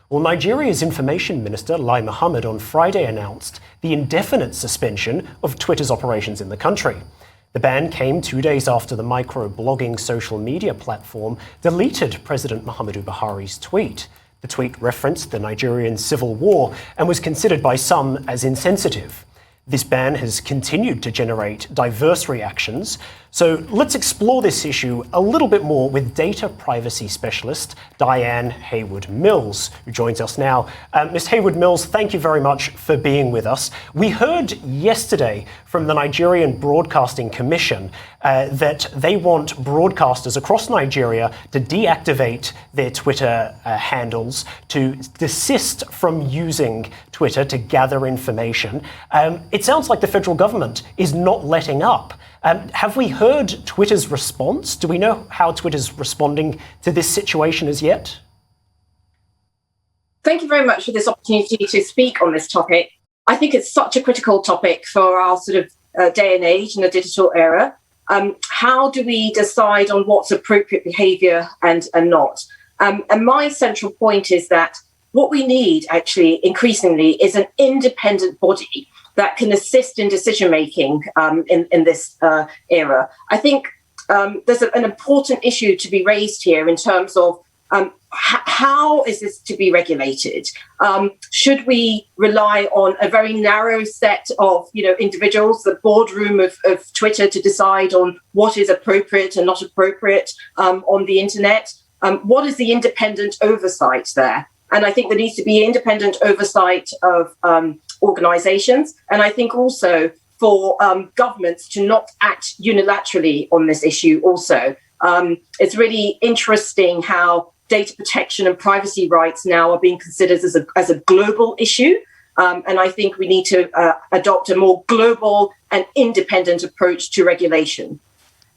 Well, Nigeria's Information Minister, Lai Mohammed, on Friday announced the indefinite suspension of Twitter's operations in the country. The ban came 2 days after the micro-blogging social media platform deleted President Muhammadu Buhari's tweet. The tweet referenced the Nigerian civil war and was considered by some as insensitive. This ban has continued to generate diverse reactions. So let's explore this issue a little bit more with data privacy specialist Dyann Heyward Mills, who joins us now. Ms. Heyward Mills, thank you very much for being with us. We heard yesterday from the Nigerian Broadcasting Commission that they want broadcasters across Nigeria to deactivate their Twitter handles, to desist from using Twitter to gather information. It sounds like the federal government is not letting up. Have we heard Twitter's response? Do we know how Twitter's responding to this situation as yet? Thank you very much for this opportunity to speak on this topic. I think it's such a critical topic for our sort of day and age in the digital era. How do we decide on what's appropriate behaviour and not? And my central point is that what we need actually increasingly is an independent body that can assist in decision-making in this era. I think there's an important issue to be raised here in terms of how is this to be regulated? Should we rely on a very narrow set of individuals, the boardroom of Twitter, to decide on what is appropriate and not appropriate on the internet? What is the independent oversight there? And I think there needs to be independent oversight of organisations. And I think also for governments to not act unilaterally on this issue also. It's really interesting how data protection and privacy rights now are being considered as a global issue. And I think we need to adopt a more global and independent approach to regulation.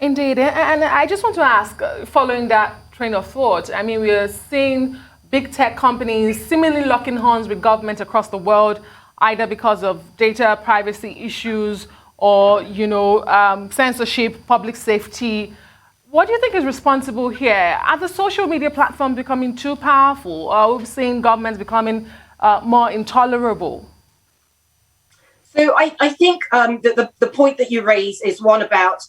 Indeed. And I just want to ask, following that train of thought, I mean, we are seeing big tech companies seemingly locking horns with government across the world, either because of data privacy issues or, censorship, public safety. What do you think is responsible here? Are the social media platforms becoming too powerful? Or are we seeing governments becoming more intolerable? So I think that the point that you raise is one about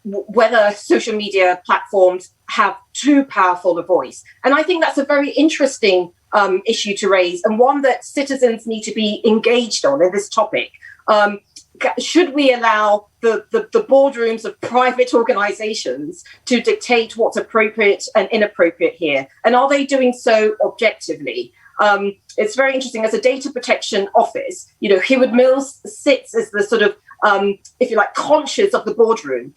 whether social media platforms have too powerful a voice. And I think that's a very interesting issue to raise, and one that citizens need to be engaged on in this topic. Should we allow the boardrooms of private organizations to dictate what's appropriate and inappropriate here? And are they doing so objectively? It's very interesting. As a data protection office, Heyward Mills sits as the sort of, if you like, conscience of the boardroom.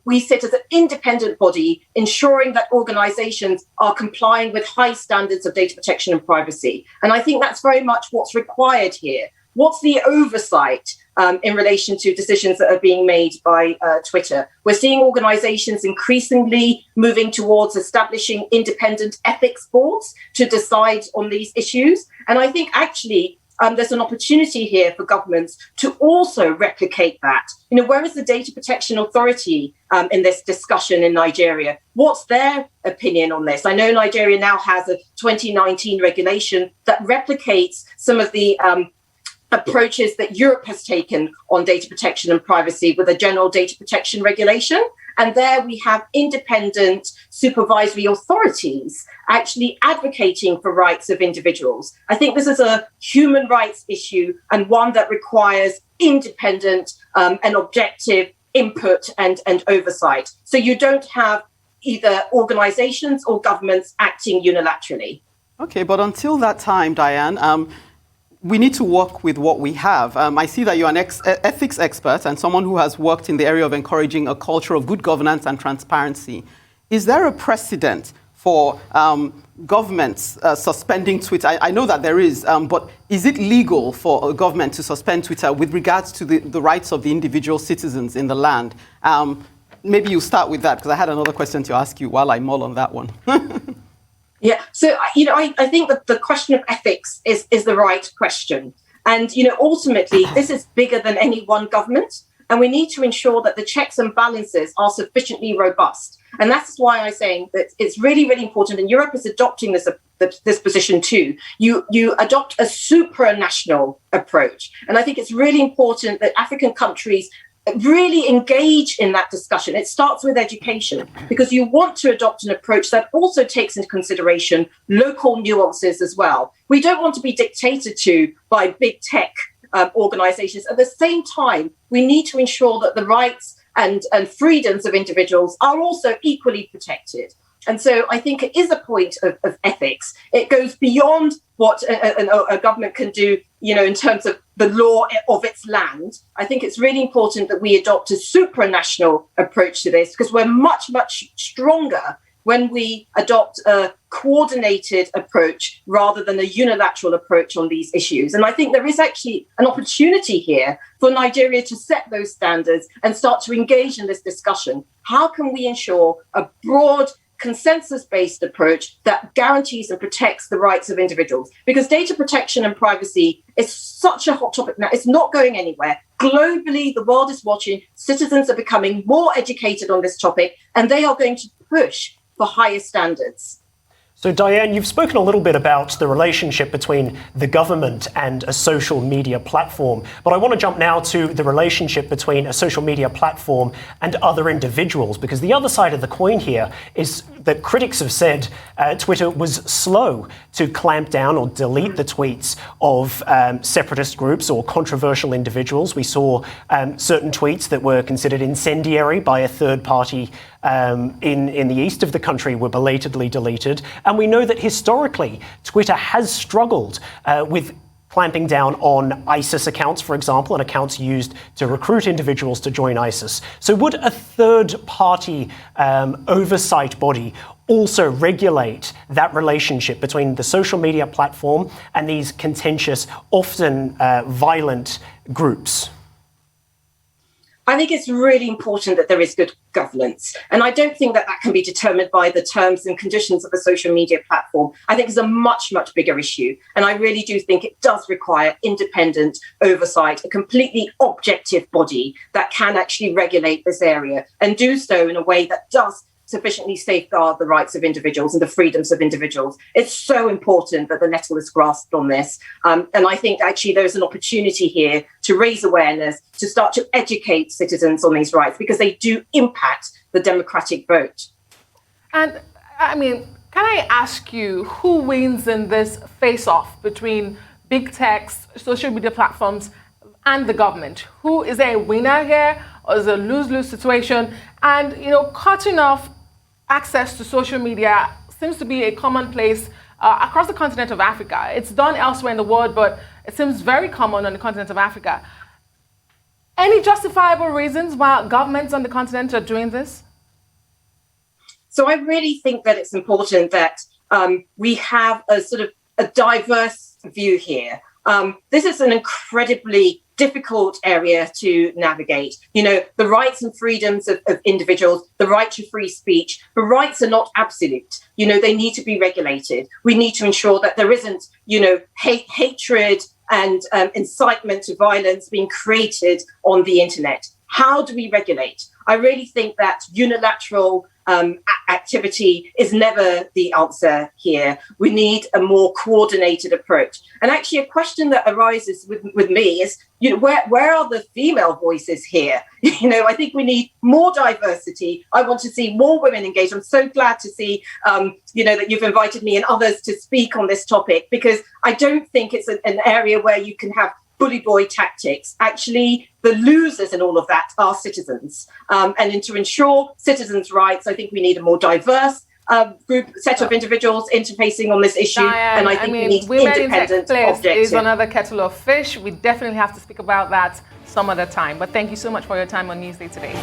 We sit as an independent body, ensuring that organizations are complying with high standards of data protection and privacy. And I think that's very much what's required here. What's the oversight in relation to decisions that are being made by Twitter? We're seeing organizations increasingly moving towards establishing independent ethics boards to decide on these issues. And I think actually there's an opportunity here for governments to also replicate that. Where is the Data Protection Authority in this discussion in Nigeria? What's their opinion on this? I know Nigeria now has a 2019 regulation that replicates some of the approaches that Europe has taken on data protection and privacy with a general data protection regulation. And there we have independent supervisory authorities actually advocating for rights of individuals. I think this is a human rights issue, and one that requires independent and objective input and oversight. So you don't have either organizations or governments acting unilaterally. Okay, but until that time, Dyann, we need to work with what we have. I see that you're an ethics expert and someone who has worked in the area of encouraging a culture of good governance and transparency. Is there a precedent for governments suspending Twitter? I know that there is, but is it legal for a government to suspend Twitter with regards to the rights of the individual citizens in the land? Maybe you start with that, because I had another question to ask you while I mull on that one. Yeah, so, I think that the question of ethics is the right question. And, ultimately, this is bigger than any one government. And we need to ensure that the checks and balances are sufficiently robust. And that's why I'm saying that it's really, really important. And Europe is adopting this position too. You adopt a supranational approach. And I think it's really important that African countries really engage in that discussion. It starts with education, because you want to adopt an approach that also takes into consideration local nuances as well. We don't want to be dictated to by big tech organizations. At the same time, we need to ensure that the rights and freedoms of individuals are also equally protected. And so I think it is a point of ethics. It goes beyond what a government can do, in terms of the law of its land. I think it's really important that we adopt a supranational approach to this, because we're much, much stronger when we adopt a coordinated approach rather than a unilateral approach on these issues. And I think there is actually an opportunity here for Nigeria to set those standards and start to engage in this discussion. How can we ensure a broad, consensus-based approach that guarantees and protects the rights of individuals? Because data protection and privacy is such a hot topic now. It's not going anywhere. Globally, the world is watching. Citizens are becoming more educated on this topic, and they are going to push for higher standards. So, Dyann, you've spoken a little bit about the relationship between the government and a social media platform, but I want to jump now to the relationship between a social media platform and other individuals, because the other side of the coin here is that critics have said Twitter was slow to clamp down or delete the tweets of separatist groups or controversial individuals. We saw certain tweets that were considered incendiary by a third party in the east of the country were belatedly deleted. And we know that historically, Twitter has struggled with clamping down on ISIS accounts, for example, and accounts used to recruit individuals to join ISIS. So would a third-party oversight body also regulate that relationship between the social media platform and these contentious, often violent groups? I think it's really important that there is good governance. And I don't think that can be determined by the terms and conditions of a social media platform. I think it's a much, much bigger issue. And I really do think it does require independent oversight, a completely objective body that can actually regulate this area and do so in a way that does sufficiently safeguard the rights of individuals and the freedoms of individuals. It's so important that the nettle is grasped on this. And I think actually there's an opportunity here to raise awareness, to start to educate citizens on these rights, because they do impact the democratic vote. And I mean, can I ask you, who wins in this face-off between big techs, social media platforms, and the government? Who is there a winner here, or is it a lose-lose situation? And cutting off access to social media seems to be a commonplace across the continent of Africa. It's done elsewhere in the world, but it seems very common on the continent of Africa. Any justifiable reasons why governments on the continent are doing this? So I really think that it's important that we have a sort of a diverse view here. This is an incredibly difficult area to navigate. The rights and freedoms of individuals, the right to free speech, the rights are not absolute. They need to be regulated. We need to ensure that there isn't, hatred and incitement to violence being created on the internet. How do we regulate? I really think that unilateral activity is never the answer here. We need a more coordinated approach. And actually, a question that arises with me is, where are the female voices here? I think we need more diversity. I want to see more women engaged. I'm so glad to see, that you've invited me and others to speak on this topic, because I don't think it's an area where you can have bully boy tactics. Actually, the losers in all of that are citizens. And to ensure citizens' rights, I think we need a more diverse set of individuals interfacing on this issue. Dyann, and I think we need independent, objective. Is another kettle of fish. We definitely have to speak about that some other time. But thank you so much for your time on Newsday today.